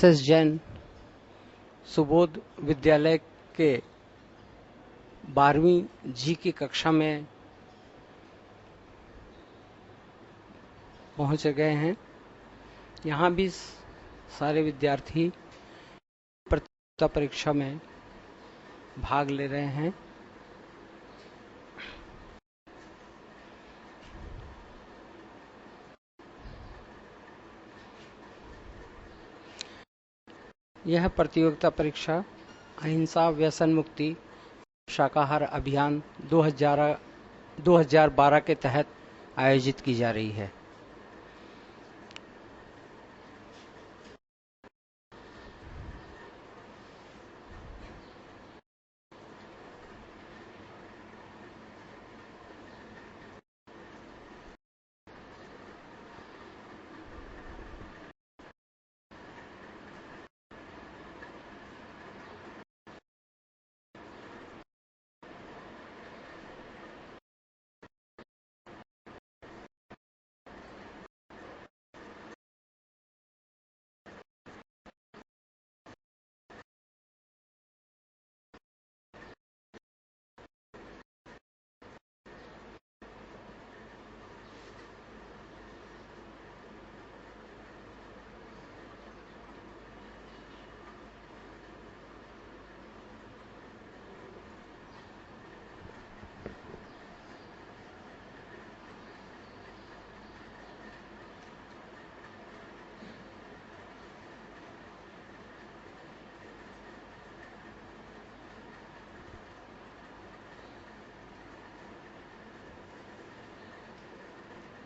SS Jain Subodh विद्यालय के 12वीं जी की कक्षा में पहुंच गए हैं। यहाँ भी सारे विद्यार्थी प्रतियोगिता परीक्षा में भाग ले रहे हैं। यह प्रतियोगिता परीक्षा अहिंसा व्यसन मुक्ति शाकाहार अभियान 2012 के तहत आयोजित की जा रही है।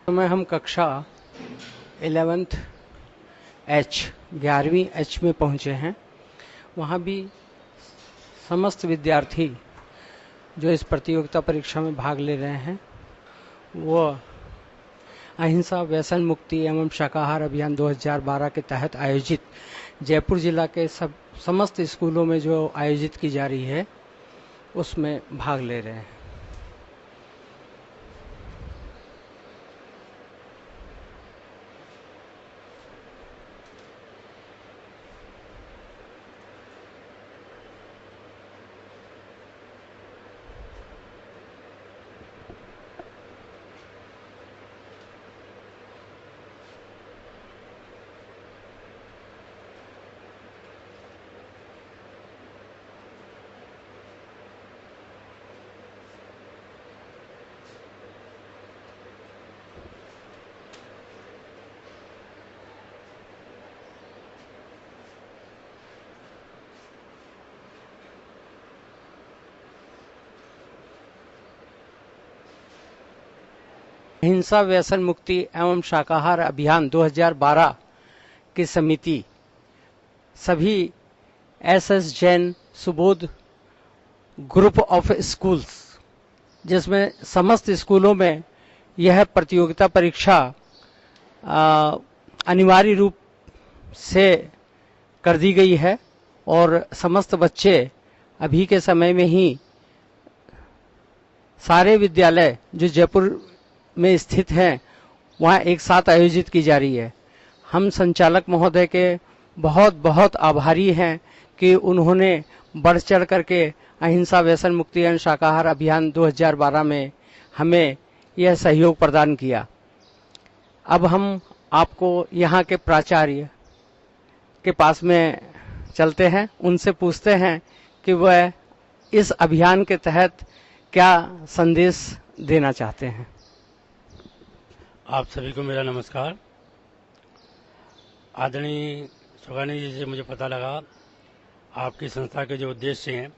में हम कक्षा 11th H 11वीं H में पहुंचे हैं। वहाँ भी समस्त विद्यार्थी जो इस प्रतियोगिता परीक्षा में भाग ले रहे हैं वो अहिंसा व्यसन मुक्ति एवं शाकाहार अभियान 2012 के तहत आयोजित जयपुर जिला के समस्त स्कूलों में जो आयोजित की जा रही है उसमें भाग ले रहे हैं। अहिंसा व्यसन मुक्ति एवं शाकाहार अभियान 2012 की समिति सभी SS Jain Subodh group of schools जिसमें समस्त स्कूलों में यह प्रतियोगिता परीक्षा अनिवार्य रूप से कर दी गई है और समस्त बच्चे अभी के समय में ही सारे विद्यालय जो जयपुर में स्थित हैं वहाँ एक साथ आयोजित की जा रही है। हम संचालक महोदय के बहुत बहुत आभारी हैं कि उन्होंने बढ़ चढ़ करके अहिंसा व्यसन मुक्ति एवं शाकाहार अभियान 2012 में हमें यह सहयोग प्रदान किया। अब हम आपको यहाँ के प्राचार्य के पास में चलते हैं, उनसे पूछते हैं कि वह इस अभियान के तहत क्या संदेश देना चाहते हैं। आप सभी को मेरा नमस्कार। आदरणीय सुगानी जी से मुझे पता लगा आपकी संस्था के जो उद्देश्य हैं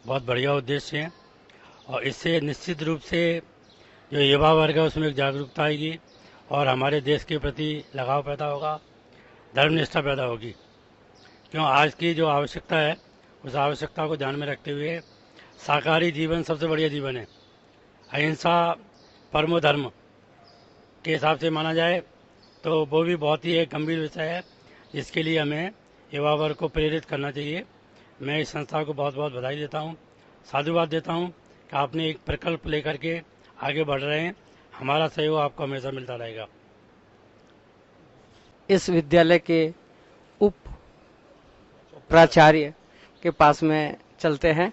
बहुत बढ़िया उद्देश्य हैं और इससे निश्चित रूप से जो युवा वर्ग है उसमें एक जागरूकता आएगी और हमारे देश के प्रति लगाव पैदा होगा, धर्मनिष्ठा पैदा होगी। क्यों आज की जो आवश्यकता है उस आवश्यकता को ध्यान में रखते हुए शाकाहारी जीवन सबसे बढ़िया जीवन है। अहिंसा परमो धर्म के हिसाब से माना जाए तो वो भी बहुत ही एक गंभीर विषय है जिसके लिए हमें युवा वर्ग को प्रेरित करना चाहिए। मैं इस संस्था को बहुत बहुत बधाई देता हूँ, साधुवाद देता हूँ कि आपने एक प्रकल्प लेकर के आगे बढ़ रहे हैं। हमारा सहयोग आपको हमेशा मिलता रहेगा। इस विद्यालय के उप प्राचार्य के पास में चलते हैं।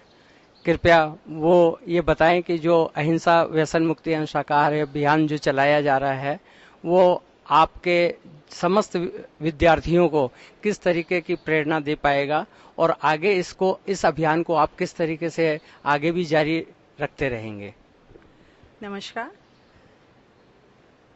कृपया वो ये बताएं कि जो अहिंसा व्यसन मुक्ति एवं शाकाहारी अभियान जो चलाया जा रहा है वो आपके समस्त विद्यार्थियों को किस तरीके की प्रेरणा दे पाएगा और आगे इस अभियान को आप किस तरीके से आगे भी जारी रखते रहेंगे। नमस्कार।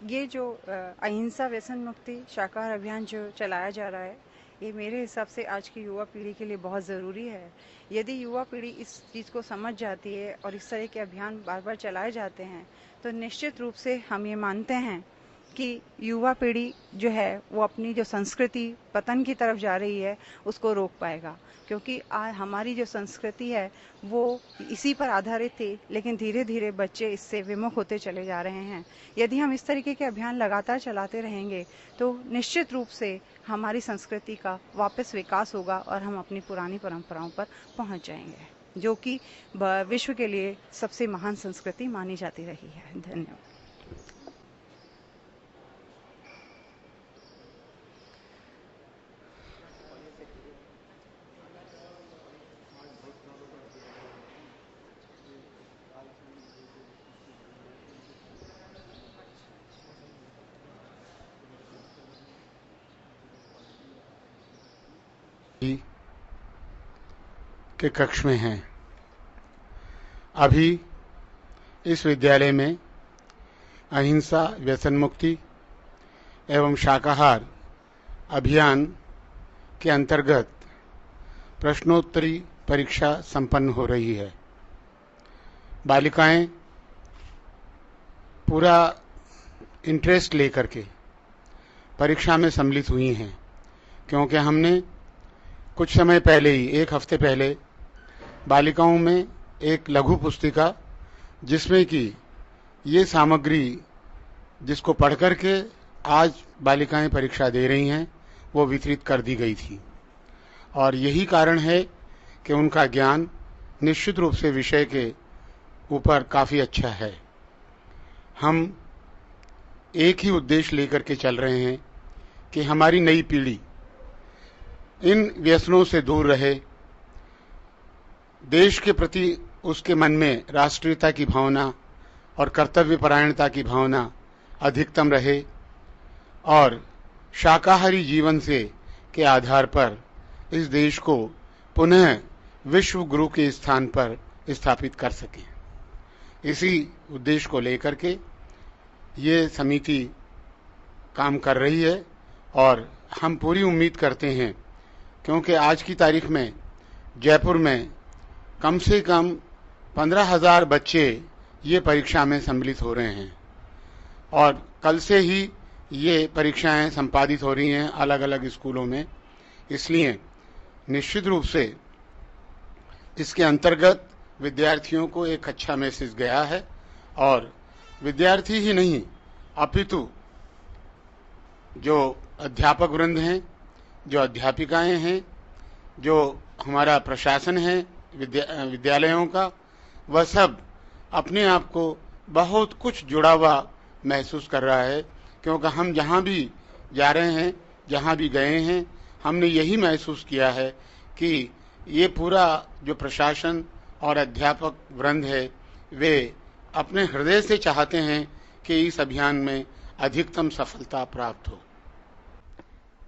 ये जो अहिंसा व्यसन मुक्ति शाकाहार अभियान जो चलाया जा रहा है, ये मेरे हिसाब से आज की युवा पीढ़ी के लिए बहुत ज़रूरी है। यदि युवा पीढ़ी इस चीज़ को समझ जाती है और इस तरह के अभियान बार बार चलाए जाते हैं तो निश्चित रूप से हम ये मानते हैं कि युवा पीढ़ी जो है वो अपनी जो संस्कृति पतन की तरफ जा रही है उसको रोक पाएगा, क्योंकि आज हमारी जो संस्कृति है वो इसी पर आधारित थी, लेकिन धीरे धीरे बच्चे इससे विमुख होते चले जा रहे हैं। यदि हम इस तरीके के अभियान लगातार चलाते रहेंगे तो निश्चित रूप से हमारी संस्कृति का वापस विकास होगा और हम अपनी पुरानी परंपराओं पर पहुंच जाएंगे, जो कि विश्व के लिए सबसे महान संस्कृति मानी जाती रही है। धन्यवाद। के कक्ष में हैं। अभी इस विद्यालय में अहिंसा व्यसन मुक्ति एवं शाकाहार अभियान के अंतर्गत प्रश्नोत्तरी परीक्षा संपन्न हो रही है। बालिकाएं पूरा इंटरेस्ट लेकर के परीक्षा में सम्मिलित हुई हैं, क्योंकि हमने कुछ समय पहले ही, एक हफ्ते पहले, बालिकाओं में एक लघु पुस्तिका जिसमें कि ये सामग्री जिसको पढ़ कर के आज बालिकाएं परीक्षा दे रही हैं वो वितरित कर दी गई थी। और यही कारण है कि उनका ज्ञान निश्चित रूप से विषय के ऊपर काफ़ी अच्छा है। हम एक ही उद्देश्य लेकर के चल रहे हैं कि हमारी नई पीढ़ी इन व्यसनों से दूर रहे, देश के प्रति उसके मन में राष्ट्रीयता की भावना और कर्तव्यपरायणता की भावना अधिकतम रहे और शाकाहारी जीवन से के आधार पर इस देश को पुनः विश्व गुरु के स्थान पर स्थापित कर सकें। इसी उद्देश्य को लेकर के ये समिति काम कर रही है और हम पूरी उम्मीद करते हैं, क्योंकि आज की तारीख में जयपुर में कम से कम 15,000 बच्चे ये परीक्षा में सम्मिलित हो रहे हैं और कल से ही ये परीक्षाएं संपादित हो रही हैं अलग अलग स्कूलों में। इसलिए निश्चित रूप से इसके अंतर्गत विद्यार्थियों को एक अच्छा मैसेज गया है और विद्यार्थी ही नहीं अपितु जो अध्यापक वृंद हैं, जो अध्यापिकाएं हैं, जो हमारा प्रशासन है विद्यालयों का, वह सब अपने आप को बहुत कुछ जुड़ा हुआ महसूस कर रहा है, क्योंकि हम जहाँ भी जा रहे हैं, जहाँ भी गए हैं, हमने यही महसूस किया है कि ये पूरा जो प्रशासन और अध्यापक वृंद है वे अपने हृदय से चाहते हैं कि इस अभियान में अधिकतम सफलता प्राप्त हो।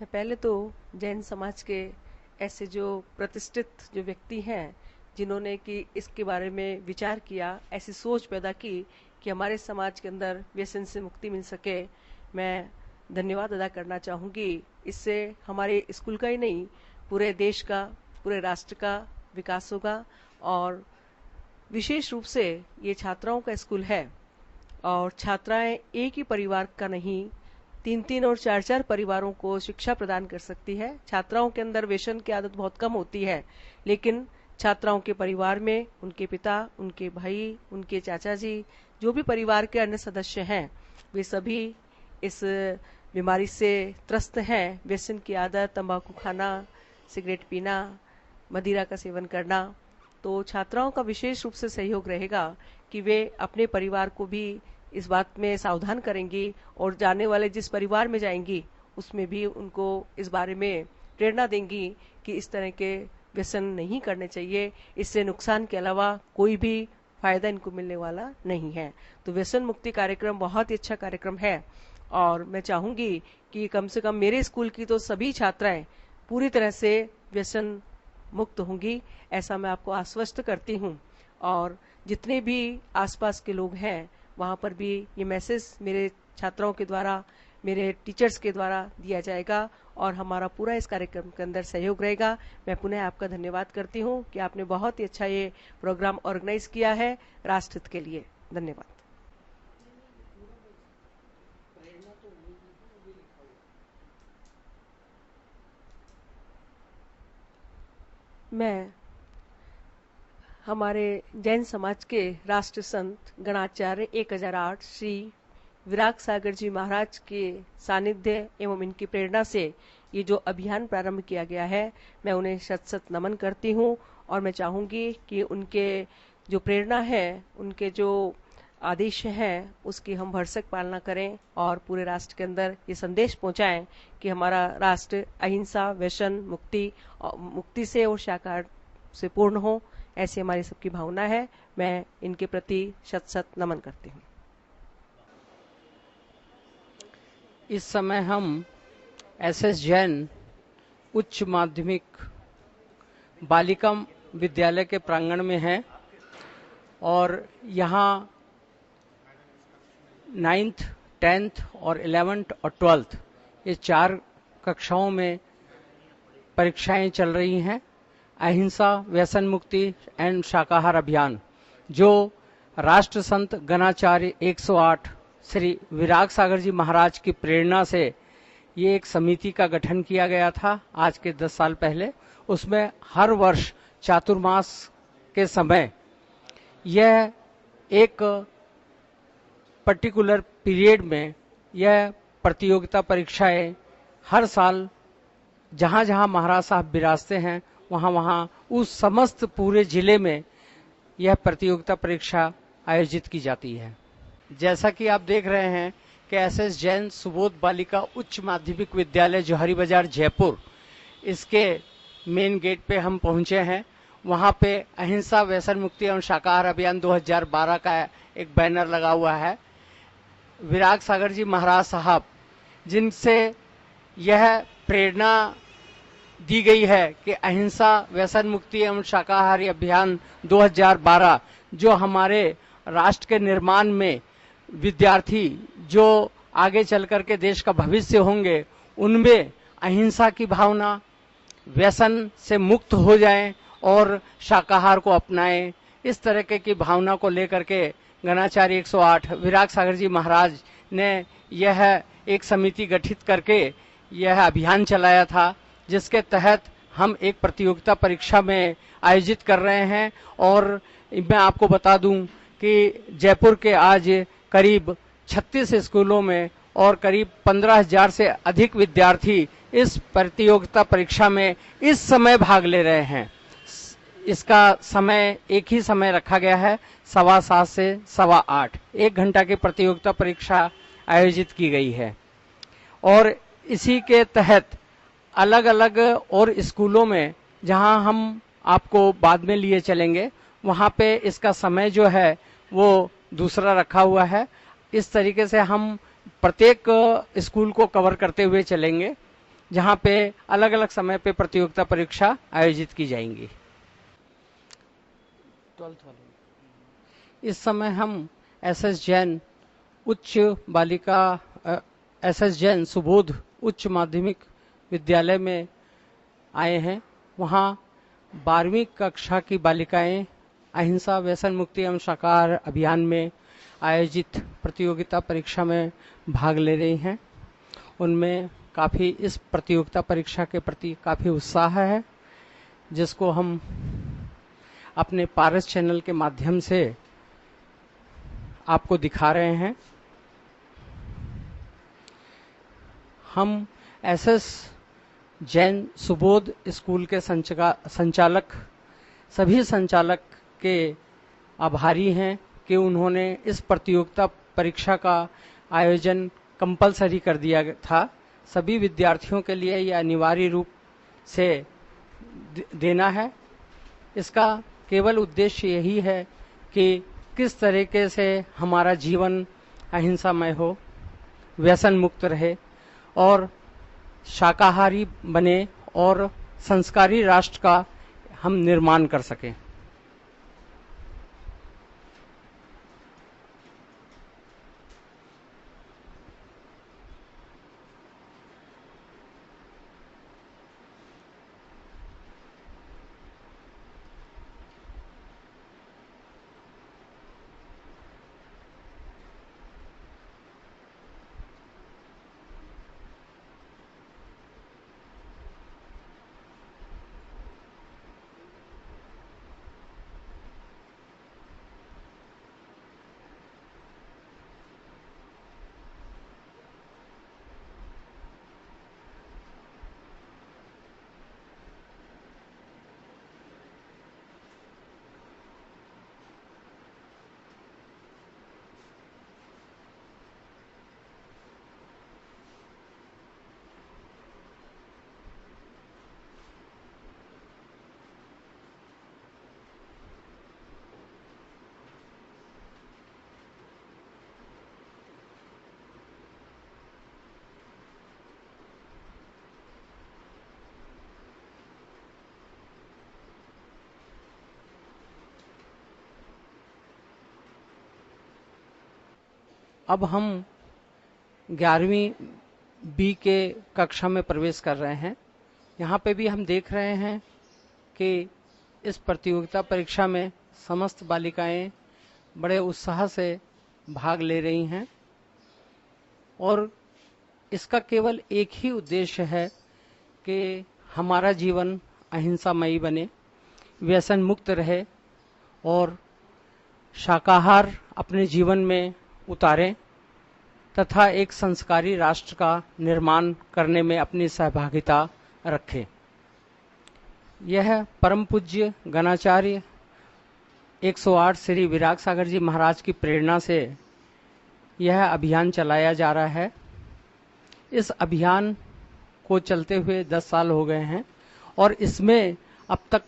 पहले तो जैन समाज के ऐसे जो प्रतिष्ठित जो व्यक्ति हैं जिन्होंने कि इसके बारे में विचार किया, ऐसी सोच पैदा की कि हमारे समाज के अंदर व्यसन से मुक्ति मिल सके, मैं धन्यवाद अदा करना चाहूँगी। इससे हमारे स्कूल का ही नहीं, पूरे देश का, पूरे राष्ट्र का विकास होगा। और विशेष रूप से ये छात्राओं का स्कूल है और छात्राएं एक ही परिवार का नहीं, 3-3 और 4-4 परिवारों को शिक्षा प्रदान कर सकती है। छात्राओं के अंदर व्यसन की आदत बहुत कम होती है, लेकिन छात्राओं के परिवार में उनके पिता, उनके भाई, उनके चाचा जी, जो भी परिवार के अन्य सदस्य हैं, वे सभी इस बीमारी से त्रस्त हैं। व्यसन की आदत, तंबाकू खाना, सिगरेट पीना, मदिरा का सेवन करना। तो छात्राओं का विशेष रूप से सहयोग रहेगा कि वे अपने परिवार को भी इस बात में सावधान करेंगी और जाने वाले जिस परिवार में जाएंगी उसमें भी उनको इस बारे में प्रेरणा देंगी कि इस तरह के व्यसन नहीं करने चाहिए। इससे नुकसान के अलावा कोई भी फायदा इनको मिलने वाला नहीं है। तो व्यसन मुक्ति कार्यक्रम बहुत ही अच्छा कार्यक्रम है और मैं चाहूंगी कि कम से कम मेरे स्कूल की तो सभी छात्राएं पूरी तरह से व्यसन मुक्त होंगी, ऐसा मैं आपको आश्वस्त करती हूं। और जितने भी आसपास के लोग हैं वहां पर भी ये मैसेज मेरे छात्राओं के द्वारा, मेरे टीचर्स के द्वारा दिया जाएगा और हमारा पूरा इस कार्यक्रम के अंदर सहयोग रहेगा। मैं पुनः आपका धन्यवाद करती हूं कि आपने बहुत ही अच्छा ये प्रोग्राम ऑर्गेनाइज किया है राष्ट्र हित के लिए। धन्यवाद। मैं हमारे जैन समाज के राष्ट्र संत गणाचार्य 1008 श्री विराग सागर जी महाराज के सानिध्य एवं इनकी प्रेरणा से ये जो अभियान प्रारंभ किया गया है, मैं उन्हें शत शत नमन करती हूँ और मैं चाहूंगी कि उनके जो प्रेरणा है, उनके जो आदेश हैं, उसकी हम भरसक पालना करें और पूरे राष्ट्र के अंदर ये संदेश पहुंचाएं कि हमारा राष्ट्र अहिंसा, व्यसन मुक्ति से और शाकाहार से पूर्ण हो, ऐसी हमारी सबकी भावना है। मैं इनके प्रति शत शत नमन करती हूँ। इस समय हम एसएस जैन उच्च माध्यमिक बालिका विद्यालय के प्रांगण में हैं और यहाँ 9th, 10th और 11th और 12th ये 4 कक्षाओं में परीक्षाएं चल रही हैं। अहिंसा, व्यसन मुक्ति एंड शाकाहार अभियान जो राष्ट्र संत गणाचार्य 108 श्री विराग सागर जी महाराज की प्रेरणा से ये एक समिति का गठन किया गया था आज के 10 साल पहले। उसमें हर वर्ष चातुर्मास के समय यह एक पर्टिकुलर पीरियड में यह प्रतियोगिता परीक्षाएं हर साल जहां जहां महाराज साहब विराजते हैं वहां वहां उस समस्त पूरे जिले में यह प्रतियोगिता परीक्षा आयोजित की जाती है। जैसा कि आप देख रहे हैं कि एसएस जैन सुबोध बालिका उच्च माध्यमिक विद्यालय जौहरी बाजार जयपुर, इसके मेन गेट पे हम पहुंचे हैं। वहां पे अहिंसा, व्यसन मुक्ति एवं शाकाहार अभियान 2012 का एक बैनर लगा हुआ है। विराग सागर जी महाराज साहब जिनसे यह प्रेरणा दी गई है कि अहिंसा, व्यसन मुक्ति एवं शाकाहारी अभियान 2012 जो हमारे राष्ट्र के निर्माण में विद्यार्थी जो आगे चल करके देश का भविष्य होंगे, उनमें अहिंसा की भावना, व्यसन से मुक्त हो जाएं और शाकाहार को अपनाएं, इस तरह की भावना को लेकर के गणाचार्य 108 विराग सागर जी महाराज ने यह एक समिति गठित करके यह अभियान चलाया था, जिसके तहत हम एक प्रतियोगिता परीक्षा में आयोजित कर रहे हैं। और मैं आपको बता दूं कि जयपुर के आज करीब 36 स्कूलों में और करीब 15,000 से अधिक विद्यार्थी इस प्रतियोगिता परीक्षा में इस समय भाग ले रहे हैं। इसका समय एक ही समय रखा गया है, 7:15 से 8:15। 1 घंटा की प्रतियोगिता परीक्षा आयोजित की गई है और इसी के तहत अलग अलग और स्कूलों में जहां हम आपको बाद में लिए चलेंगे, वहां पे इसका समय जो है वो दूसरा रखा हुआ है। इस तरीके से हम प्रत्येक स्कूल को कवर करते हुए चलेंगे जहां पे अलग अलग समय पे प्रतियोगिता परीक्षा आयोजित की जाएंगी। इस समय हम एसएस जैन एसएस जैन सुबोध उच्च माध्यमिक विद्यालय में आए हैं। वहाँ 12वीं कक्षा की बालिकाएं अहिंसा, व्यसन मुक्ति एवं शाकाहार अभियान में आयोजित प्रतियोगिता परीक्षा में भाग ले रही हैं। उनमें काफ़ी इस प्रतियोगिता परीक्षा के प्रति काफ़ी उत्साह है, जिसको हम अपने पारस चैनल के माध्यम से आपको दिखा रहे हैं। हम एसएस जैन सुबोध स्कूल के संचालक, सभी संचालक के आभारी हैं कि उन्होंने इस प्रतियोगिता परीक्षा का आयोजन कंपलसरी कर दिया था। सभी विद्यार्थियों के लिए यह अनिवार्य रूप से देना है। इसका केवल उद्देश्य यही है कि किस तरीके से हमारा जीवन अहिंसामय हो, व्यसन मुक्त रहे और शाकाहारी बने और संस्कारी राष्ट्र का हम निर्माण कर सकें। अब हम 11वीं बी के कक्षा में प्रवेश कर रहे हैं। यहाँ पे भी हम देख रहे हैं कि इस प्रतियोगिता परीक्षा में समस्त बालिकाएं बड़े उत्साह से भाग ले रही हैं और इसका केवल एक ही उद्देश्य है कि हमारा जीवन अहिंसामयी बने, व्यसन मुक्त रहे और शाकाहार अपने जीवन में उतारें तथा एक संस्कारी राष्ट्र का निर्माण करने में अपनी सहभागिता रखें। यह परम पूज्य गणाचार्य 108 श्री विराग सागर जी महाराज की प्रेरणा से यह अभियान चलाया जा रहा है। इस अभियान को चलते हुए 10 साल हो गए हैं और इसमें अब तक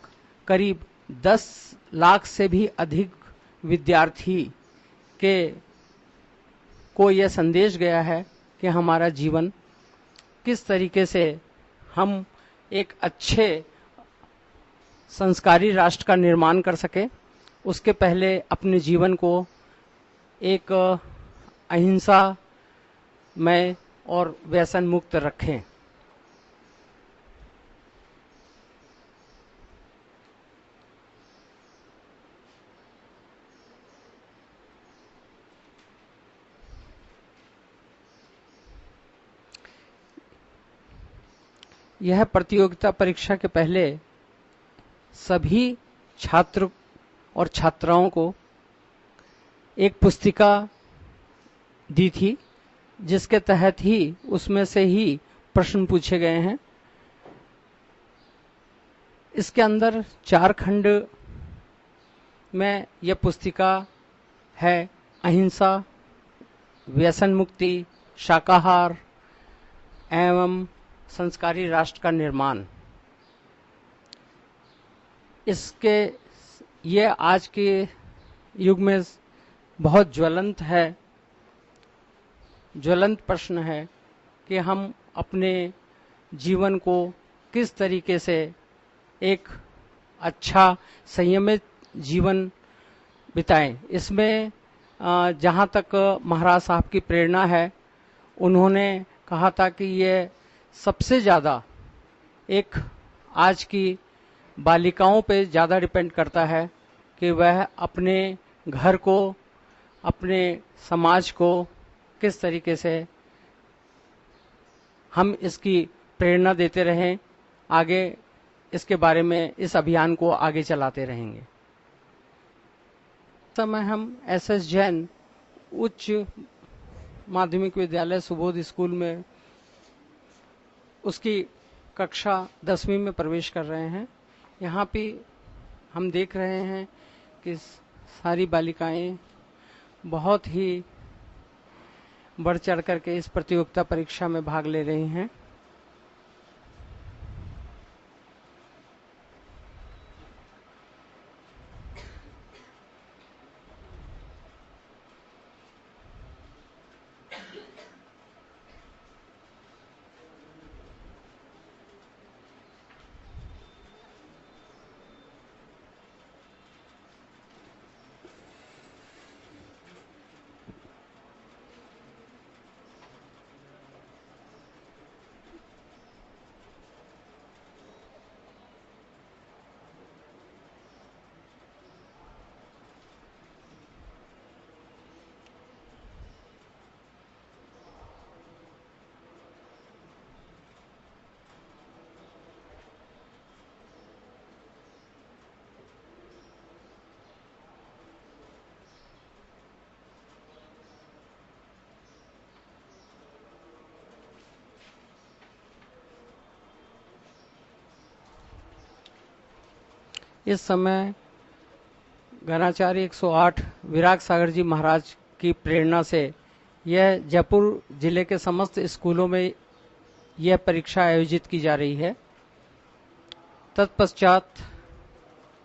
करीब 10 लाख से भी अधिक विद्यार्थी के को यह संदेश गया है कि हमारा जीवन किस तरीके से हम एक अच्छे संस्कारी राष्ट्र का निर्माण कर सके। उसके पहले अपने जीवन को एक अहिंसा में और व्यसन मुक्त रखें। यह प्रतियोगिता परीक्षा के पहले सभी छात्र और छात्राओं को एक पुस्तिका दी थी, जिसके तहत ही उसमें से ही प्रश्न पूछे गए हैं। इसके अंदर 4 खंड में यह पुस्तिका है: अहिंसा, व्यसन मुक्ति, शाकाहार एवं संस्कारी राष्ट्र का निर्माण। इसके ये आज के युग में बहुत ज्वलंत प्रश्न है कि हम अपने जीवन को किस तरीके से एक अच्छा संयमित जीवन बिताएं। इसमें जहाँ तक महाराज साहब की प्रेरणा है, उन्होंने कहा था कि ये सबसे ज़्यादा एक आज की बालिकाओं पे ज़्यादा डिपेंड करता है कि वह अपने घर को, अपने समाज को किस तरीके से हम इसकी प्रेरणा देते रहें, आगे इसके बारे में इस अभियान को आगे चलाते रहेंगे। इस समय हम एसएस जैन उच्च माध्यमिक विद्यालय सुबोध स्कूल में उसकी कक्षा 10वीं में प्रवेश कर रहे हैं। यहाँ पे हम देख रहे हैं कि सारी बालिकाएं बहुत ही बढ़ चढ़ करके इस प्रतियोगिता परीक्षा में भाग ले रही हैं। इस समय गणाचार्य 108 विराग सागर जी महाराज की प्रेरणा से यह जयपुर जिले के समस्त स्कूलों में यह परीक्षा आयोजित की जा रही है। तत्पश्चात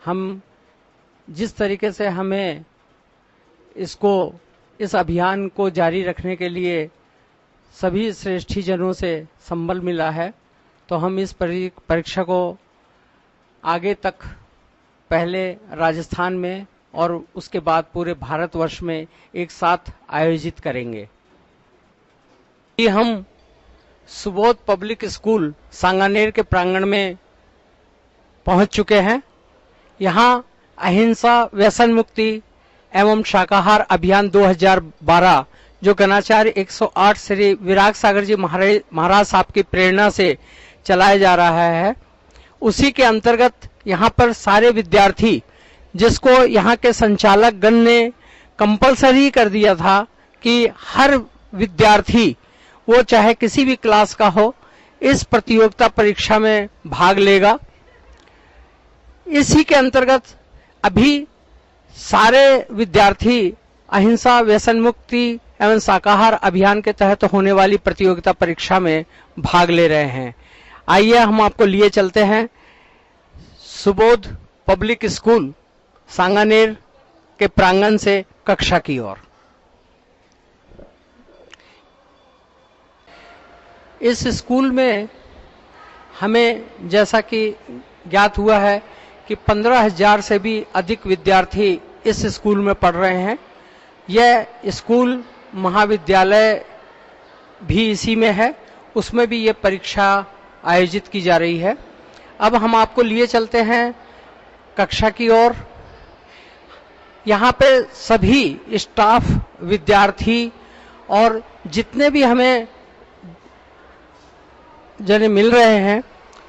हम जिस तरीके से हमें इस अभियान को जारी रखने के लिए सभी श्रेष्ठी जनों से संबल मिला है, तो हम इस परीक्षा को आगे तक पहले राजस्थान में और उसके बाद पूरे भारतवर्ष में एक साथ आयोजित करेंगे। हम सुबोध पब्लिक स्कूल सांगानेर के प्रांगण में पहुंच चुके हैं। यहाँ अहिंसा, व्यसन मुक्ति एवं शाकाहार अभियान 2012 जो गणाचार्य 108 श्री विराग सागर जी महाराज साहब की प्रेरणा से चलाया जा रहा है, उसी के अंतर्गत यहाँ पर सारे विद्यार्थी, जिसको यहाँ के संचालक गण ने कंपलसरी कर दिया था कि हर विद्यार्थी वो चाहे किसी भी क्लास का हो इस प्रतियोगिता परीक्षा में भाग लेगा। इसी के अंतर्गत अभी सारे विद्यार्थी अहिंसा, व्यसन मुक्ति एवं शाकाहार अभियान के तहत होने वाली प्रतियोगिता परीक्षा में भाग ले रहे हैं। आइए हम आपको लिए चलते हैं सुबोध पब्लिक स्कूल सांगानेर के प्रांगण से कक्षा की ओर। इस स्कूल में हमें जैसा कि ज्ञात हुआ है कि 15,000 से भी अधिक विद्यार्थी इस स्कूल में पढ़ रहे हैं। यह स्कूल महाविद्यालय भी इसी में है, उसमें भी ये परीक्षा आयोजित की जा रही है। अब हम आपको लिए चलते हैं कक्षा की ओर। यहाँ पे सभी स्टाफ, विद्यार्थी और जितने भी हमें जने मिल रहे हैं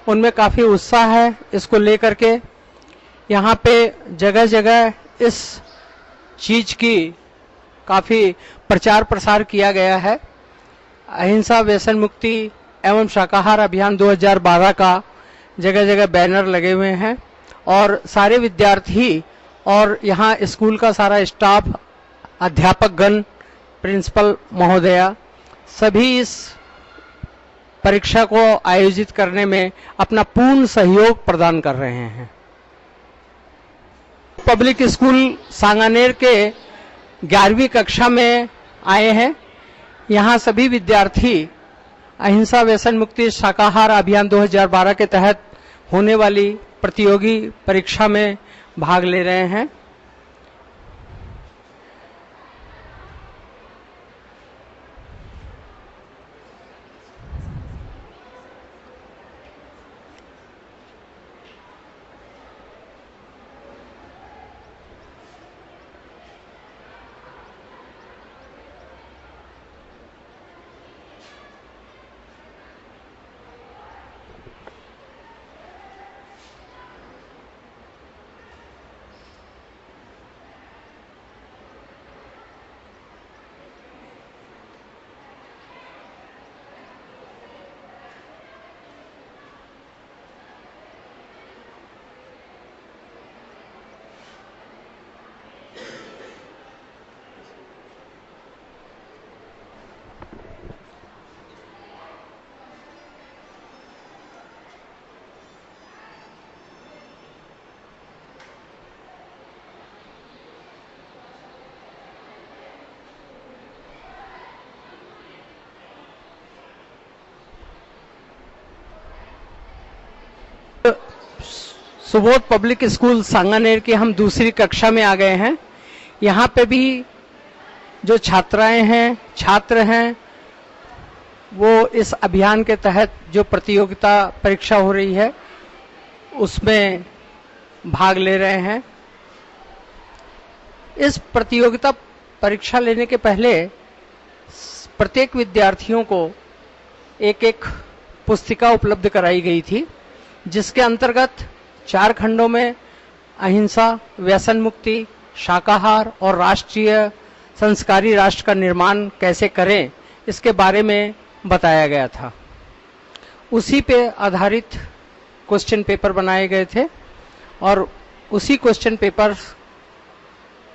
उनमें काफी उत्साह है इसको लेकर के। यहाँ पे जगह जगह इस चीज की काफी प्रचार प्रसार किया गया है। अहिंसा, व्यसन मुक्ति एवं शाकाहार अभियान 2012 का जगह जगह बैनर लगे हुए हैं और सारे विद्यार्थी और यहाँ स्कूल का सारा स्टाफ, अध्यापक गण, प्रिंसिपल महोदया सभी इस परीक्षा को आयोजित करने में अपना पूर्ण सहयोग प्रदान कर रहे हैं। पब्लिक स्कूल सांगानेर के 11वीं कक्षा में आए हैं। यहाँ सभी विद्यार्थी अहिंसा, व्यसन मुक्ति, शाकाहार अभियान 2012 के तहत होने वाली प्रतियोगी परीक्षा में भाग ले रहे हैं। सुबोध पब्लिक स्कूल सांगानेर की हम दूसरी कक्षा में आ गए हैं। यहाँ पे भी जो छात्राएं हैं, छात्र हैं, वो इस अभियान के तहत जो प्रतियोगिता परीक्षा हो रही है उसमें भाग ले रहे हैं। इस प्रतियोगिता परीक्षा लेने के पहले प्रत्येक विद्यार्थियों को एक एक पुस्तिका उपलब्ध कराई गई थी, जिसके अंतर्गत 4 खंडों में अहिंसा, व्यसन मुक्ति, शाकाहार और राष्ट्रीय संस्कारी राष्ट्र का निर्माण कैसे करें इसके बारे में बताया गया था। उसी पे आधारित क्वेश्चन पेपर बनाए गए थे और उसी क्वेश्चन पेपर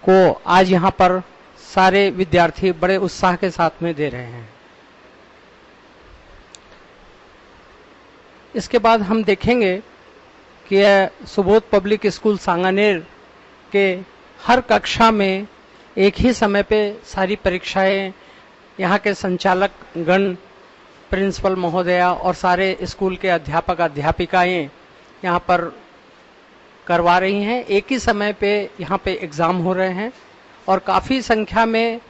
को आज यहाँ पर सारे विद्यार्थी बड़े उत्साह के साथ में दे रहे हैं। इसके बाद हम देखेंगे कि सुबोध पब्लिक स्कूल सांगानेर के हर कक्षा में एक ही समय पे सारी परीक्षाएं यहाँ के संचालक गण, प्रिंसिपल महोदया और सारे स्कूल के अध्यापक अध्यापिकाएं यहाँ पर करवा रही हैं। एक ही समय पे यहाँ पे एग्ज़ाम हो रहे हैं और काफ़ी संख्या में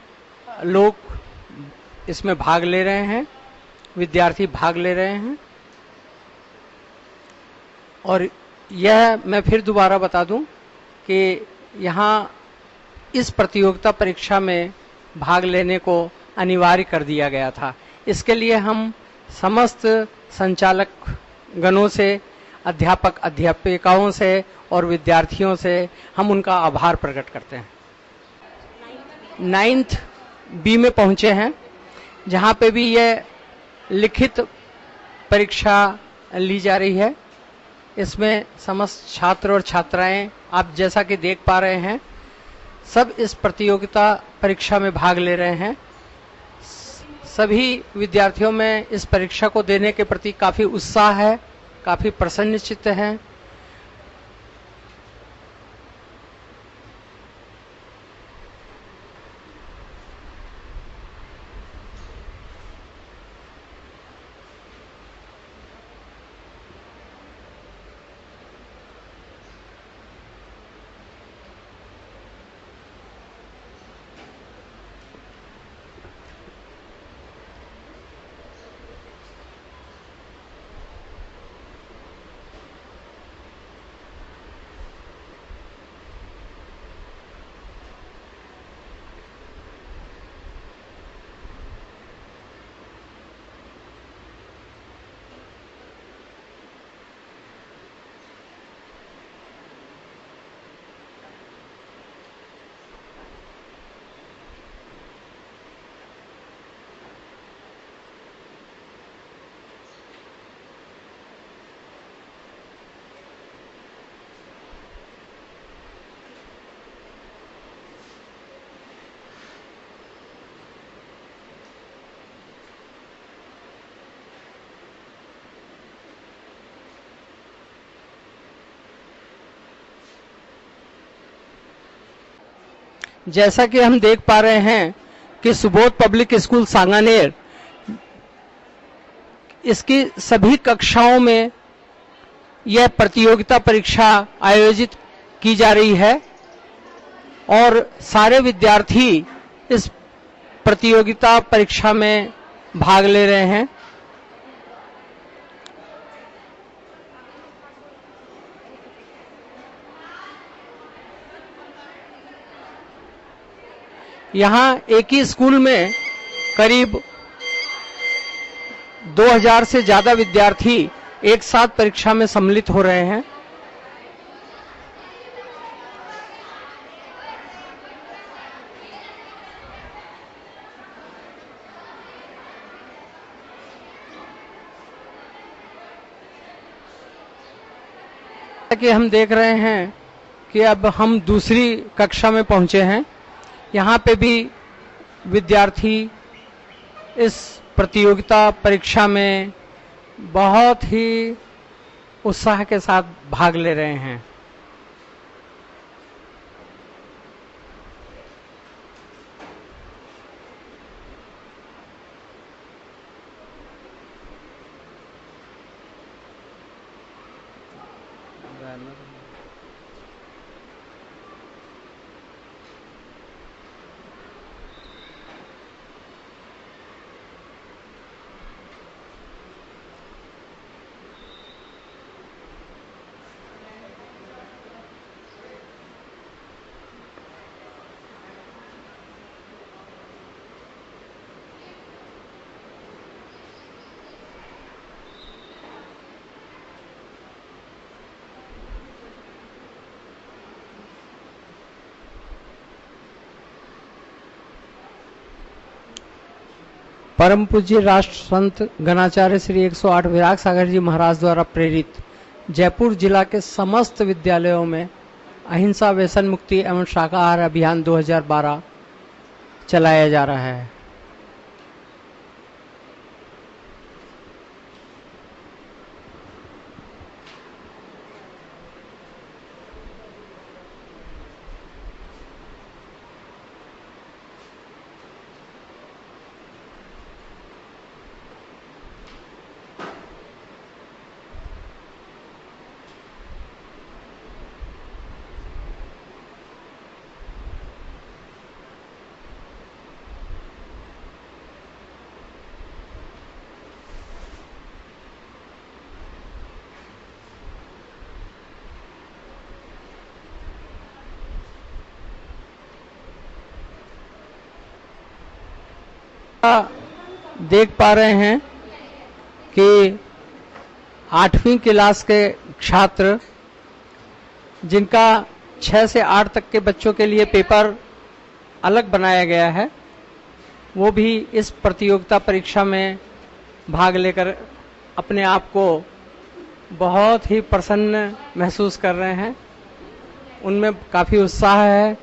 लोग इसमें भाग ले रहे हैं, विद्यार्थी भाग ले रहे हैं। और यह मैं फिर दोबारा बता दूं कि यहाँ इस प्रतियोगिता परीक्षा में भाग लेने को अनिवार्य कर दिया गया था। इसके लिए हम समस्त संचालक गणों से, अध्यापक अध्यापिकाओं से और विद्यार्थियों से हम उनका आभार प्रकट करते हैं। 9th बी में पहुंचे हैं, जहां पे भी यह लिखित परीक्षा ली जा रही है। इसमें समस्त छात्र और छात्राएं आप जैसा कि देख पा रहे हैं, सब इस प्रतियोगिता परीक्षा में भाग ले रहे हैं। सभी विद्यार्थियों में इस परीक्षा को देने के प्रति काफ़ी उत्साह है, काफ़ी प्रसन्नचित्त हैं। जैसा कि हम देख पा रहे हैं कि सुबोध पब्लिक स्कूल सांगानेर, इसकी सभी कक्षाओं में यह प्रतियोगिता परीक्षा आयोजित की जा रही है और सारे विद्यार्थी इस प्रतियोगिता परीक्षा में भाग ले रहे हैं। यहाँ एक ही स्कूल में करीब 2000 से ज्यादा विद्यार्थी एक साथ परीक्षा में सम्मिलित हो रहे हैं। कि हम देख रहे हैं कि अब हम दूसरी कक्षा में पहुंचे हैं। यहाँ पे भी विद्यार्थी इस प्रतियोगिता परीक्षा में बहुत ही उत्साह के साथ भाग ले रहे हैं। परम पूज्य राष्ट्र संत गणाचार्य श्री 108 विराग सागर जी महाराज द्वारा प्रेरित जयपुर जिला के समस्त विद्यालयों में अहिंसा व्यसन मुक्ति एवं शाकाहार अभियान 2012 चलाया जा रहा है। देख पा रहे हैं कि 8वीं क्लास के छात्र जिनका 6 से 8 तक के बच्चों के लिए पेपर अलग बनाया गया है, वो भी इस प्रतियोगिता परीक्षा में भाग लेकर अपने आप को बहुत ही प्रसन्न महसूस कर रहे हैं। उनमें काफी उत्साह है।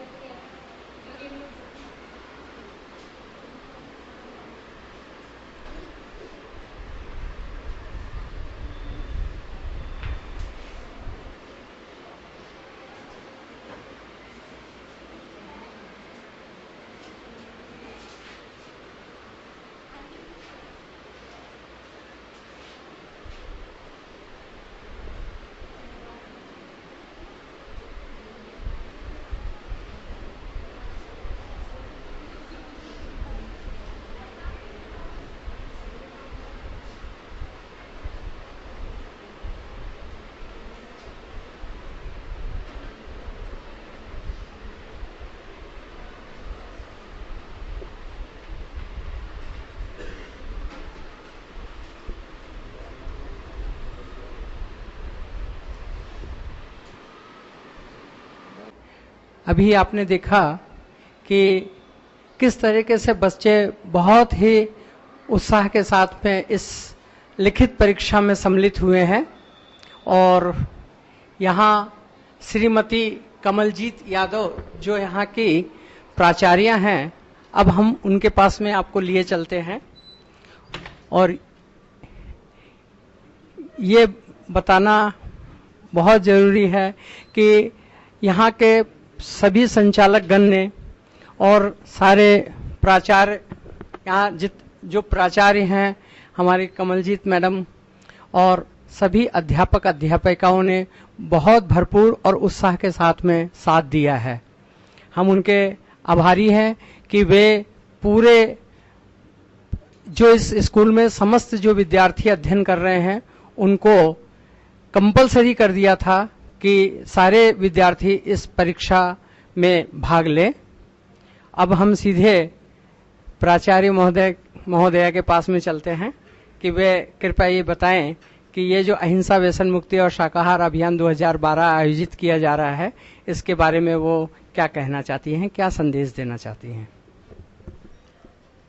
अभी आपने देखा कि किस तरीके से बच्चे बहुत ही उत्साह के साथ में इस लिखित परीक्षा में सम्मिलित हुए हैं। और यहाँ श्रीमती कमलजीत यादव जो यहाँ की प्राचार्य हैं, अब हम उनके पास में आपको लिए चलते हैं और ये बताना बहुत जरूरी है कि यहाँ के सभी संचालक गण ने और सारे प्राचार्य, यहाँ जो प्राचार्य हैं हमारी कमलजीत मैडम और सभी अध्यापक अध्यापिकाओं ने बहुत भरपूर और उत्साह के साथ में साथ दिया है। हम उनके आभारी हैं कि वे पूरे जो इस स्कूल में समस्त जो विद्यार्थी अध्ययन कर रहे हैं उनको कंपलसरी कर दिया था कि सारे विद्यार्थी इस परीक्षा में भाग लें। अब हम सीधे प्राचार्य महोदया के पास में चलते हैं कि वे कृपया ये बताएं कि ये जो अहिंसा व्यसन मुक्ति और शाकाहार अभियान 2012 आयोजित किया जा रहा है, इसके बारे में वो क्या कहना चाहती हैं, क्या संदेश देना चाहती हैं।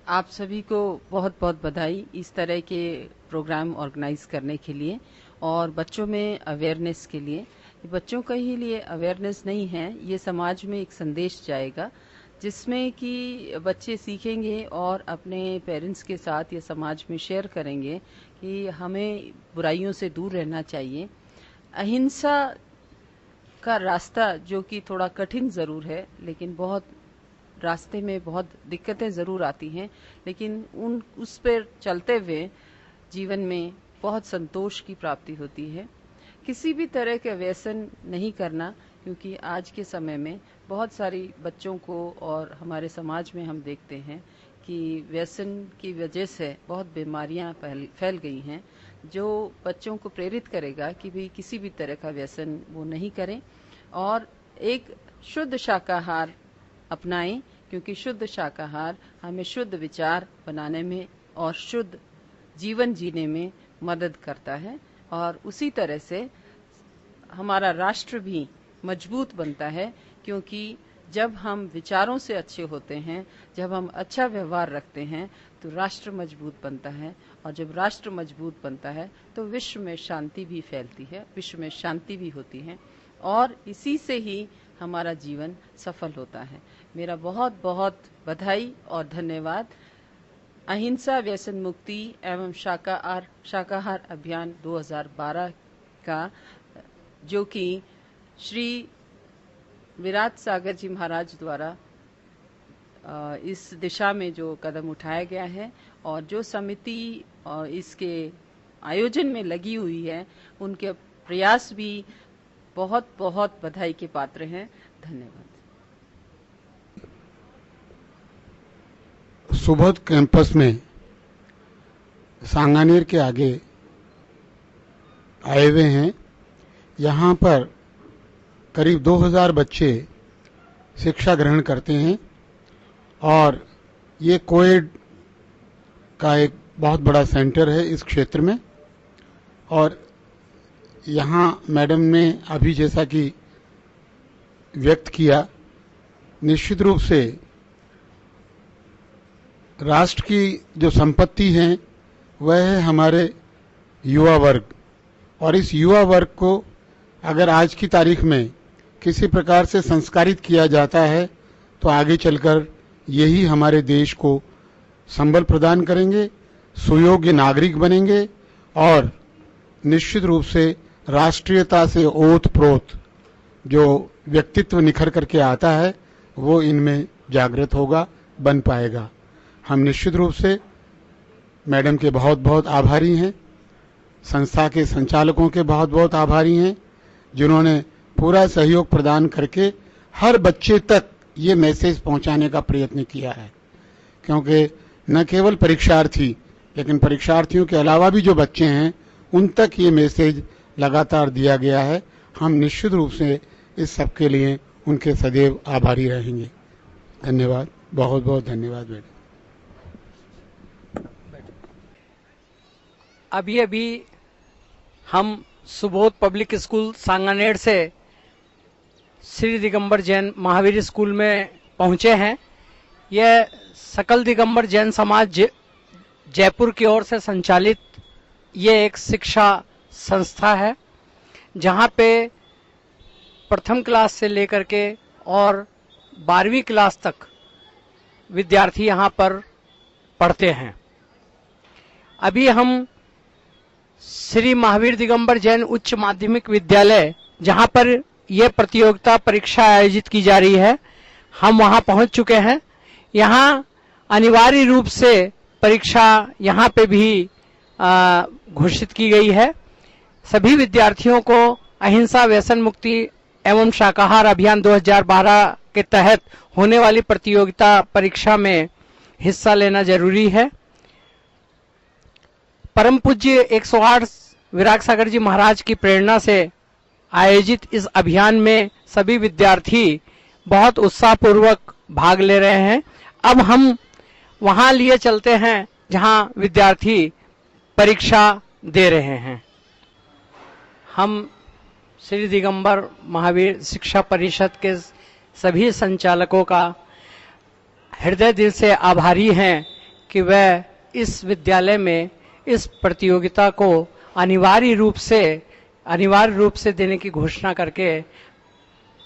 आप सभी को बहुत बहुत बधाई इस तरह के प्रोग्राम ऑर्गेनाइज करने के लिए और बच्चों में अवेयरनेस के लिए। बच्चों का ही लिए अवेयरनेस नहीं है, ये समाज में एक संदेश जाएगा जिसमें कि बच्चे सीखेंगे और अपने पेरेंट्स के साथ या समाज में शेयर करेंगे कि हमें बुराइयों से दूर रहना चाहिए। अहिंसा का रास्ता जो कि थोड़ा कठिन ज़रूर है, लेकिन बहुत रास्ते में बहुत दिक्कतें ज़रूर आती हैं, लेकिन उस पर चलते हुए जीवन में बहुत संतोष की प्राप्ति होती है। किसी भी तरह के व्यसन नहीं करना, क्योंकि आज के समय में बहुत सारी बच्चों को और हमारे समाज में हम देखते हैं कि व्यसन की वजह से बहुत बीमारियां फैल गई हैं, जो बच्चों को प्रेरित करेगा कि भी किसी भी तरह का व्यसन वो नहीं करें और एक शुद्ध शाकाहार अपनाएं, क्योंकि शुद्ध शाकाहार हमें शुद्ध विचार बनाने में और शुद्ध जीवन जीने में मदद करता है और उसी तरह से हमारा राष्ट्र भी मजबूत बनता है, क्योंकि जब हम विचारों से अच्छे होते हैं, जब हम अच्छा व्यवहार रखते हैं तो राष्ट्र मजबूत बनता है और जब राष्ट्र मजबूत बनता है तो विश्व में शांति भी फैलती है, विश्व में शांति भी होती है और इसी से ही हमारा जीवन सफल होता है। मेरा बहुत बहुत बधाई और धन्यवाद। अहिंसा व्यसन मुक्ति एवं शाकाहार अभियान 2012 का, जो कि श्री विराट सागर जी महाराज द्वारा इस दिशा में जो कदम उठाया गया है और जो समिति इसके आयोजन में लगी हुई है, उनके प्रयास भी बहुत बहुत बधाई के पात्र हैं। धन्यवाद। सुबोध कैंपस में सांगानेर के आगे आए हुए हैं। यहाँ पर करीब 2000 बच्चे शिक्षा ग्रहण करते हैं और ये कोएड का एक बहुत बड़ा सेंटर है इस क्षेत्र में। और यहाँ मैडम ने अभी जैसा कि व्यक्त किया, निश्चित रूप से राष्ट्र की जो संपत्ति है वह है हमारे युवा वर्ग, और इस युवा वर्ग को अगर आज की तारीख में किसी प्रकार से संस्कारित किया जाता है तो आगे चलकर यही हमारे देश को संबल प्रदान करेंगे, सुयोग्य नागरिक बनेंगे और निश्चित रूप से राष्ट्रीयता से ओत प्रोत जो व्यक्तित्व निखर करके आता है वो इनमें जागृत होगा, बन पाएगा। हम निश्चित रूप से मैडम के बहुत बहुत आभारी हैं, संस्था के संचालकों के बहुत बहुत आभारी हैं, जिन्होंने पूरा सहयोग प्रदान करके हर बच्चे तक ये मैसेज पहुंचाने का प्रयत्न किया है। क्योंकि न केवल परीक्षार्थी, लेकिन परीक्षार्थियों के अलावा भी जो बच्चे हैं उन तक ये मैसेज लगातार दिया गया है। हम निश्चित रूप से इस सब के लिए उनके सदैव आभारी रहेंगे। धन्यवाद, बहुत बहुत धन्यवाद मैडम। अभी हम सुबोध पब्लिक स्कूल सांगानेर से श्री दिगंबर जैन महावीर स्कूल में पहुंचे हैं। यह सकल दिगंबर जैन समाज जयपुर की ओर से संचालित ये एक शिक्षा संस्था है, जहां पे प्रथम क्लास से लेकर के और 12वीं क्लास तक विद्यार्थी यहां पर पढ़ते हैं। अभी हम श्री महावीर दिगंबर जैन उच्च माध्यमिक विद्यालय, जहां पर यह प्रतियोगिता परीक्षा आयोजित की जा रही है, हम वहां पहुंच चुके हैं। यहां अनिवार्य रूप से परीक्षा यहां पे भी घोषित की गई है। सभी विद्यार्थियों को अहिंसा व्यसन मुक्ति एवं शाकाहार अभियान 2012 के तहत होने वाली प्रतियोगिता परीक्षा में हिस्सा लेना जरूरी है। परम पूज्य 108 विराट सागर जी महाराज की प्रेरणा से आयोजित इस अभियान में सभी विद्यार्थी बहुत उत्साहपूर्वक भाग ले रहे हैं। अब हम वहां लिए चलते हैं जहां विद्यार्थी परीक्षा दे रहे हैं। हम श्री दिगंबर महावीर शिक्षा परिषद के सभी संचालकों का हृदय दिल से आभारी हैं कि वह इस विद्यालय में इस प्रतियोगिता को अनिवार्य रूप से देने की घोषणा करके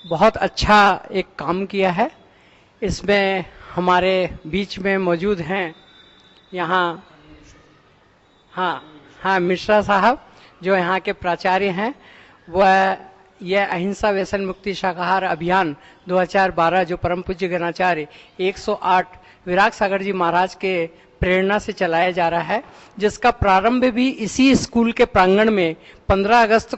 बहुत अच्छा एक काम किया है। इसमें हमारे बीच में मौजूद हैं यहाँ मिश्रा साहब, जो यहाँ के प्राचार्य हैं। वह यह अहिंसा व्यसन मुक्ति शाकाहार अभियान 2012 जो परम पूज्य गणाचार्य 108 विराट सागर जी महाराज के प्रेरणा से चलाया जा रहा है, जिसका प्रारंभ भी इसी स्कूल के प्रांगण में 15 अगस्त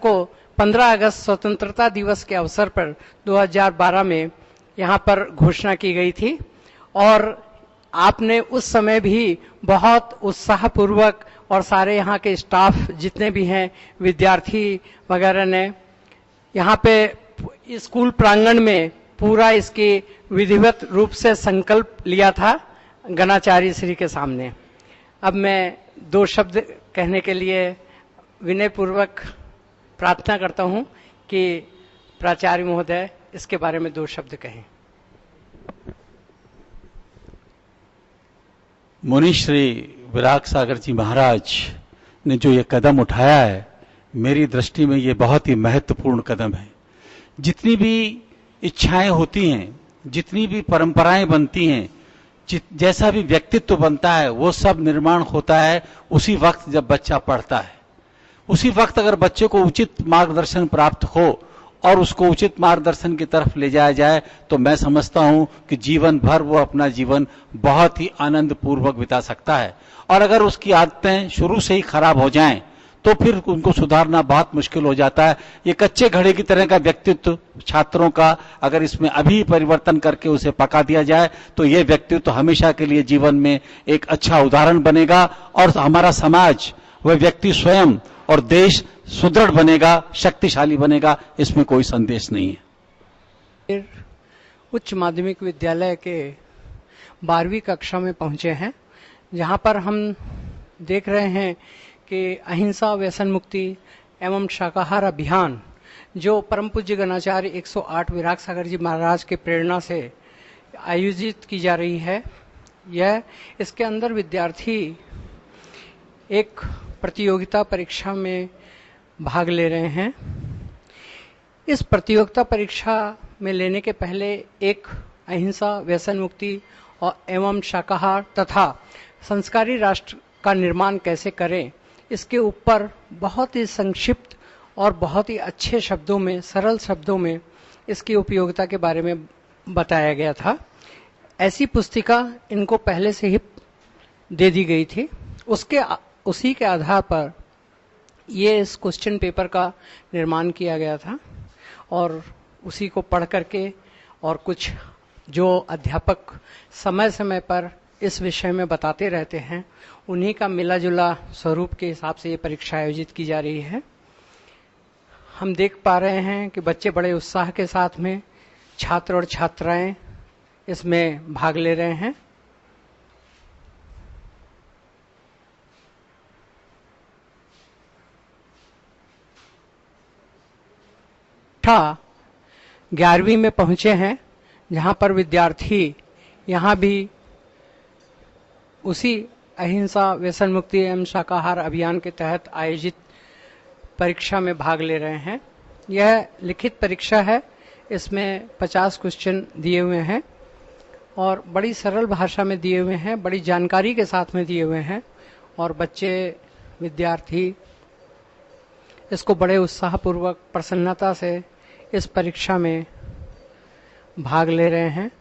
स्वतंत्रता दिवस के अवसर पर 2012 में यहाँ पर घोषणा की गई थी। और आपने उस समय भी बहुत उत्साहपूर्वक और सारे यहाँ के स्टाफ जितने भी हैं, विद्यार्थी वगैरह ने यहाँ पे स्कूल प्रांगण में पूरा इसकी विधिवत रूप से संकल्प लिया था गणाचार्य श्री के सामने। अब मैं 2 शब्द कहने के लिए विनय पूर्वक प्रार्थना करता हूं कि प्राचार्य महोदय इसके बारे में 2 शब्द कहें। मुनि श्री विराट सागर जी महाराज ने जो ये कदम उठाया है, मेरी दृष्टि में ये बहुत ही महत्वपूर्ण कदम है। जितनी भी इच्छाएं होती हैं, जितनी भी परंपराएं बनती हैं, जैसा भी व्यक्तित्व बनता है, वो सब निर्माण होता है उसी वक्त जब बच्चा पढ़ता है। उसी वक्त अगर बच्चे को उचित मार्गदर्शन प्राप्त हो और उसको उचित मार्गदर्शन की तरफ ले जाया जाए तो मैं समझता हूं कि जीवन भर वो अपना जीवन बहुत ही आनंद पूर्वक बिता सकता है। और अगर उसकी आदतें शुरू से ही खराब हो जाएं तो फिर उनको सुधारना बहुत मुश्किल हो जाता है। ये कच्चे घड़े की तरह का व्यक्तित्व छात्रों का अगर इसमें अभी परिवर्तन करके उसे पका दिया जाए तो ये व्यक्तित्व हमेशा के लिए जीवन में एक अच्छा उदाहरण बनेगा और हमारा समाज, वह व्यक्ति स्वयं और देश सुदृढ़ बनेगा, शक्तिशाली बनेगा, इसमें कोई संदेश नहीं है। फिर उच्च माध्यमिक विद्यालय के 12वीं कक्षा में पहुंचे हैं, जहां पर हम देख रहे हैं कि अहिंसा, व्यसन मुक्ति एवं शाकाहार अभियान जो परम पूज्य गणाचार्य 108 विराग सागर जी महाराज के प्रेरणा से आयोजित की जा रही है। यह इसके अंदर विद्यार्थी एक प्रतियोगिता परीक्षा में भाग ले रहे हैं। इस प्रतियोगिता परीक्षा में लेने के पहले एक अहिंसा, व्यसन मुक्ति और एवं शाकाहार तथा संस्कारी राष्ट्र का निर्माण कैसे करें, इसके ऊपर बहुत ही संक्षिप्त और बहुत ही अच्छे शब्दों में, सरल शब्दों में इसकी उपयोगिता के बारे में बताया गया था। ऐसी पुस्तिका इनको पहले से ही दे दी गई थी। उसी के आधार पर ये इस क्वेश्चन पेपर का निर्माण किया गया था और उसी को पढ़ करके और कुछ जो अध्यापक समय समय पर इस विषय में बताते रहते हैं, उन्हीं का मिला जुला स्वरूप के हिसाब से ये परीक्षा आयोजित की जा रही है। हम देख पा रहे हैं कि बच्चे बड़े उत्साह के साथ में, छात्र और छात्राएं इसमें भाग ले रहे हैं। कक्षा 11वीं में पहुंचे हैं, जहां पर विद्यार्थी यहां भी उसी अहिंसा, व्यसन मुक्ति एवं शाकाहार अभियान के तहत आयोजित परीक्षा में भाग ले रहे हैं। यह लिखित परीक्षा है, इसमें 50 क्वेश्चन दिए हुए हैं और बड़ी सरल भाषा में दिए हुए हैं, बड़ी जानकारी के साथ में दिए हुए हैं और बच्चे, विद्यार्थी इसको बड़े उत्साहपूर्वक, प्रसन्नता से इस परीक्षा में भाग ले रहे हैं।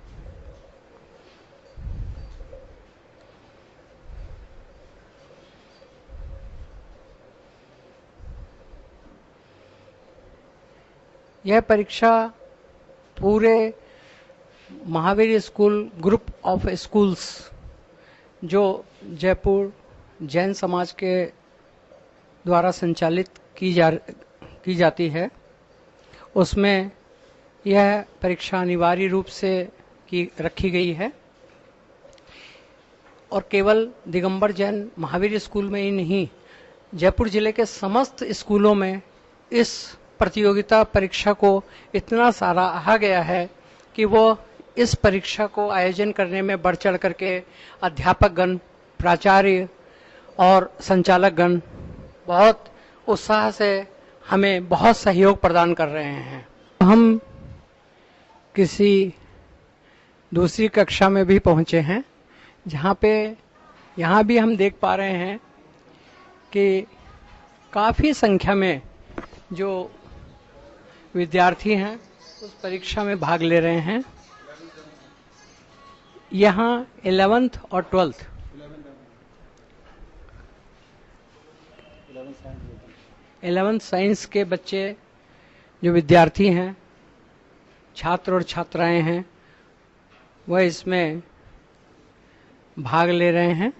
यह परीक्षा पूरे Mahavir school group of schools जो जयपुर जैन समाज के द्वारा संचालित की जाती है, उसमें यह परीक्षा अनिवार्य रूप से रखी गई है और केवल दिगंबर जैन महावीर स्कूल में ही नहीं, जयपुर जिले के समस्त स्कूलों में इस प्रतियोगिता परीक्षा को इतना सराहा गया है कि वो इस परीक्षा को आयोजन करने में बढ़ चढ़ करके अध्यापक गण, प्राचार्य और संचालक गण बहुत उत्साह से हमें बहुत सहयोग प्रदान कर रहे हैं। हम किसी दूसरी कक्षा में भी पहुंचे हैं, यहाँ भी हम देख पा रहे हैं कि काफ़ी संख्या में जो विद्यार्थी हैं उस परीक्षा में भाग ले रहे हैं। यहाँ 11th और 12th 11th साइंस के बच्चे जो विद्यार्थी हैं, छात्र और छात्राएं हैं, वह इसमें भाग ले रहे हैं।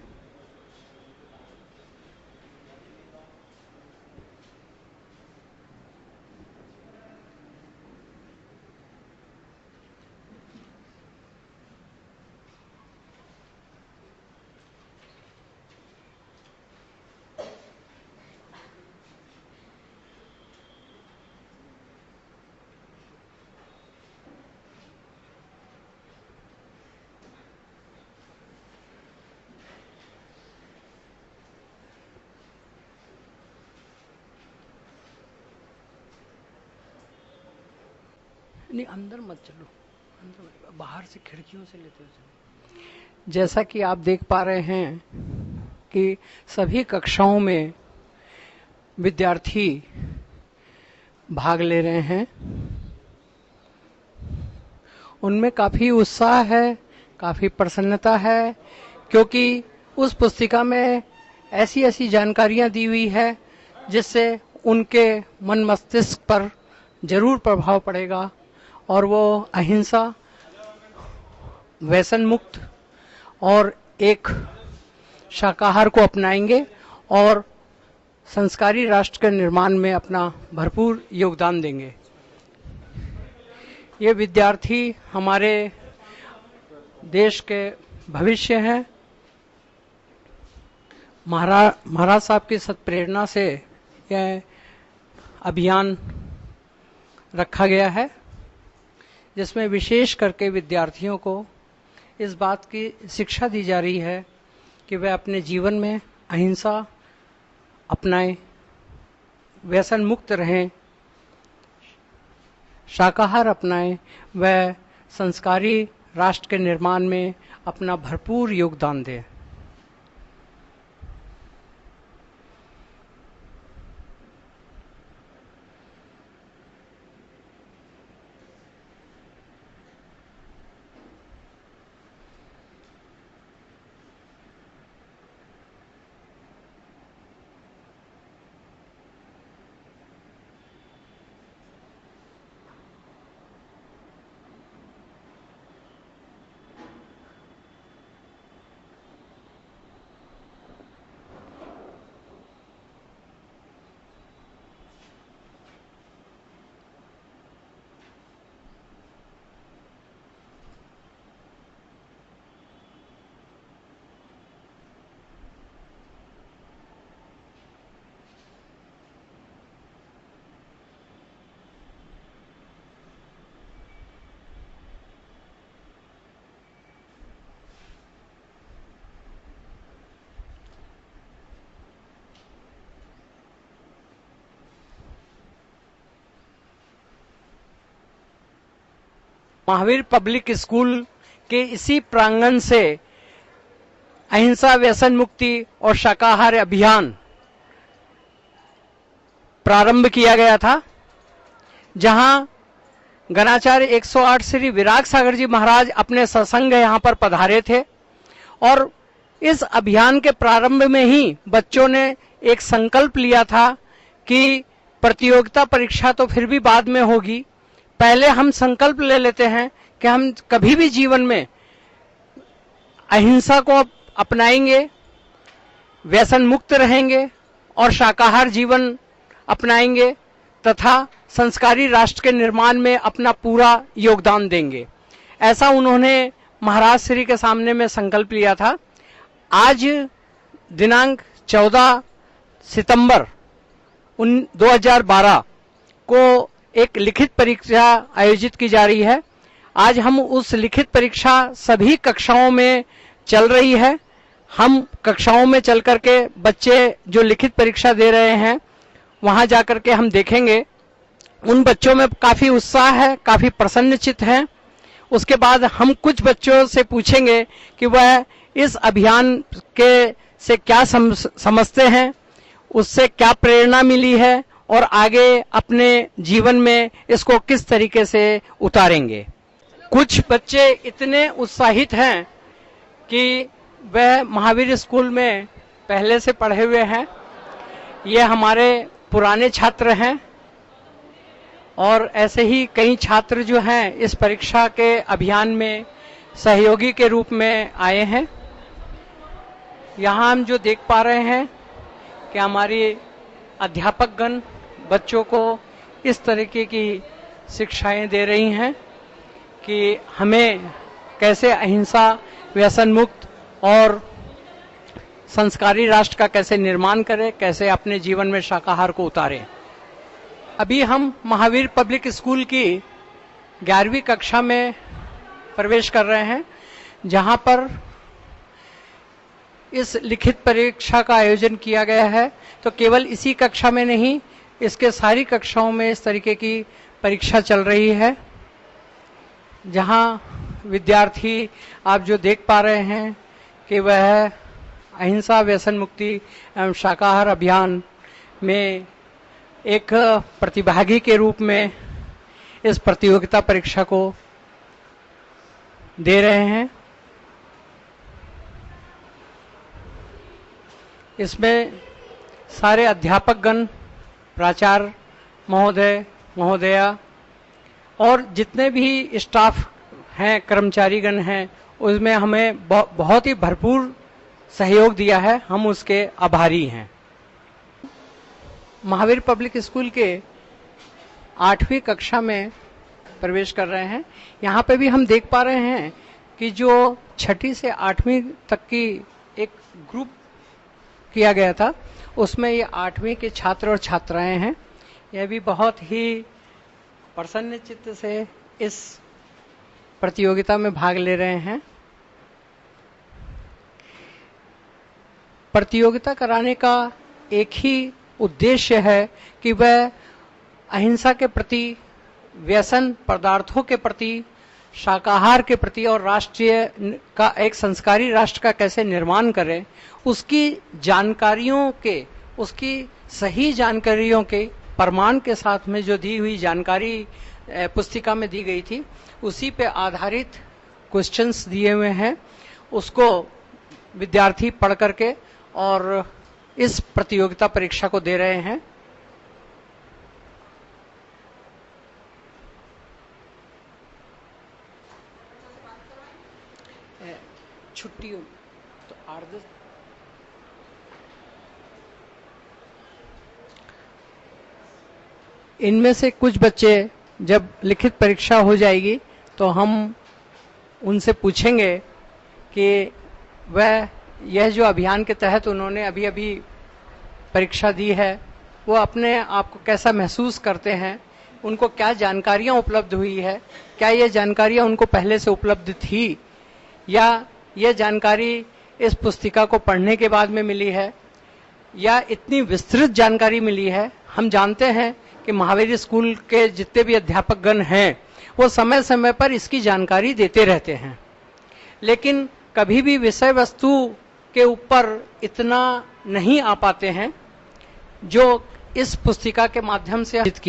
नहीं, अंदर मत चलो, अंदर बाहर से खिड़कियों से लेते हो। जैसा कि आप देख पा रहे हैं कि सभी कक्षाओं में विद्यार्थी भाग ले रहे हैं। उनमें काफी उत्साह है, काफी प्रसन्नता है, क्योंकि उस पुस्तिका में ऐसी ऐसी जानकारियां दी हुई है जिससे उनके मन मस्तिष्क पर जरूर प्रभाव पड़ेगा और वो अहिंसा, व्यसन मुक्त और एक शाकाहार को अपनाएंगे और संस्कारी राष्ट्र के निर्माण में अपना भरपूर योगदान देंगे। ये विद्यार्थी हमारे देश के भविष्य हैं। महाराज साहब की सत्प्रेरणा से यह अभियान रखा गया है, जिसमें विशेष करके विद्यार्थियों को इस बात की शिक्षा दी जा रही है कि वे अपने जीवन में अहिंसा अपनाएं, व्यसन मुक्त रहें, शाकाहार अपनाएं, व संस्कारी राष्ट्र के निर्माण में अपना भरपूर योगदान दें। महावीर पब्लिक स्कूल के इसी प्रांगण से अहिंसा, व्यसन मुक्ति और शाकाहार अभियान प्रारंभ किया गया था, जहां गणाचार्य 108 श्री विराग सागर जी महाराज अपने सत्संग यहां पर पधारे थे। और इस अभियान के प्रारंभ में ही बच्चों ने एक संकल्प लिया था कि प्रतियोगिता परीक्षा तो फिर भी बाद में होगी, पहले हम संकल्प ले लेते हैं कि हम कभी भी जीवन में अहिंसा को अपनाएंगे, व्यसन मुक्त रहेंगे और शाकाहार जीवन अपनाएंगे तथा संस्कारी राष्ट्र के निर्माण में अपना पूरा योगदान देंगे। ऐसा उन्होंने महाराज श्री के सामने में संकल्प लिया था। आज दिनांक 14 सितंबर 2012 को एक लिखित परीक्षा आयोजित की जा रही है। आज हम उस लिखित परीक्षा सभी कक्षाओं में चल रही है। हम कक्षाओं में चल करके बच्चे जो लिखित परीक्षा दे रहे हैं वहां जाकर के हम देखेंगे, उन बच्चों में काफी उत्साह है, काफी प्रसन्नचित्त है। उसके बाद हम कुछ बच्चों से पूछेंगे कि वह इस अभियान के से क्या समझते हैं, उससे क्या प्रेरणा मिली है और आगे अपने जीवन में इसको किस तरीके से उतारेंगे। कुछ बच्चे इतने उत्साहित हैं कि वह महावीर स्कूल में पहले से पढ़े हुए हैं। ये हमारे पुराने छात्र हैं और ऐसे ही कई छात्र जो हैं इस परीक्षा के अभियान में सहयोगी के रूप में आए हैं। यहाँ हम जो देख पा रहे हैं कि हमारी अध्यापकगण बच्चों को इस तरीके की शिक्षाएं दे रही हैं कि हमें कैसे अहिंसा, व्यसन मुक्त और संस्कारी राष्ट्र का कैसे निर्माण करें, कैसे अपने जीवन में शाकाहार को उतारें। अभी हम महावीर पब्लिक स्कूल की 11वीं कक्षा में प्रवेश कर रहे हैं, जहां पर इस लिखित परीक्षा का आयोजन किया गया है। तो केवल इसी कक्षा में नहीं, इसके सारी कक्षाओं में इस तरीके की परीक्षा चल रही है। जहां विद्यार्थी आप जो देख पा रहे हैं कि वह अहिंसा व्यसन मुक्ति एवं शाकाहार अभियान में एक प्रतिभागी के रूप में इस प्रतियोगिता परीक्षा को दे रहे हैं। इसमें सारे अध्यापकगण, प्राचार्य महोदय महोदया और जितने भी स्टाफ हैं, कर्मचारीगण हैं, उसमें हमें बहुत ही भरपूर सहयोग दिया है। हम उसके आभारी हैं। महावीर पब्लिक स्कूल के 8वीं कक्षा में प्रवेश कर रहे हैं। यहाँ पे भी हम देख पा रहे हैं कि जो 6ठी से 8वीं तक की एक ग्रुप किया गया था, उसमें ये 8वीं के छात्र और छात्राएं हैं। यह भी बहुत ही प्रसन्न चित्त से इस प्रतियोगिता में भाग ले रहे हैं। प्रतियोगिता कराने का एक ही उद्देश्य है कि वह अहिंसा के प्रति, व्यसन पदार्थों के प्रति, शाकाहार के प्रति और राष्ट्रीय का एक संस्कारी राष्ट्र का कैसे निर्माण करें, उसकी जानकारियों के, उसकी सही जानकारियों के प्रमाण के साथ में जो दी हुई जानकारी पुस्तिका में दी गई थी, उसी पे आधारित क्वेश्चंस दिए हुए हैं। उसको विद्यार्थी पढ़ करके और इस प्रतियोगिता परीक्षा को दे रहे हैं। छुट्टियों तो आर्ध इनमें से कुछ बच्चे जब लिखित परीक्षा हो जाएगी तो हम उनसे पूछेंगे कि वह यह जो अभियान के तहत उन्होंने अभी अभी परीक्षा दी है, वो अपने आप को कैसा महसूस करते हैं, उनको क्या जानकारियां उपलब्ध हुई है, क्या ये जानकारियां उनको पहले से उपलब्ध थी या ये जानकारी इस पुस्तिका को पढ़ने के बाद में मिली है या इतनी विस्तृत जानकारी मिली है। हम जानते हैं कि महावीर स्कूल के जितने भी अध्यापकगण हैं वो समय समय पर इसकी जानकारी देते रहते हैं, लेकिन कभी भी विषय वस्तु के ऊपर इतना नहीं आ पाते हैं जो इस पुस्तिका के माध्यम से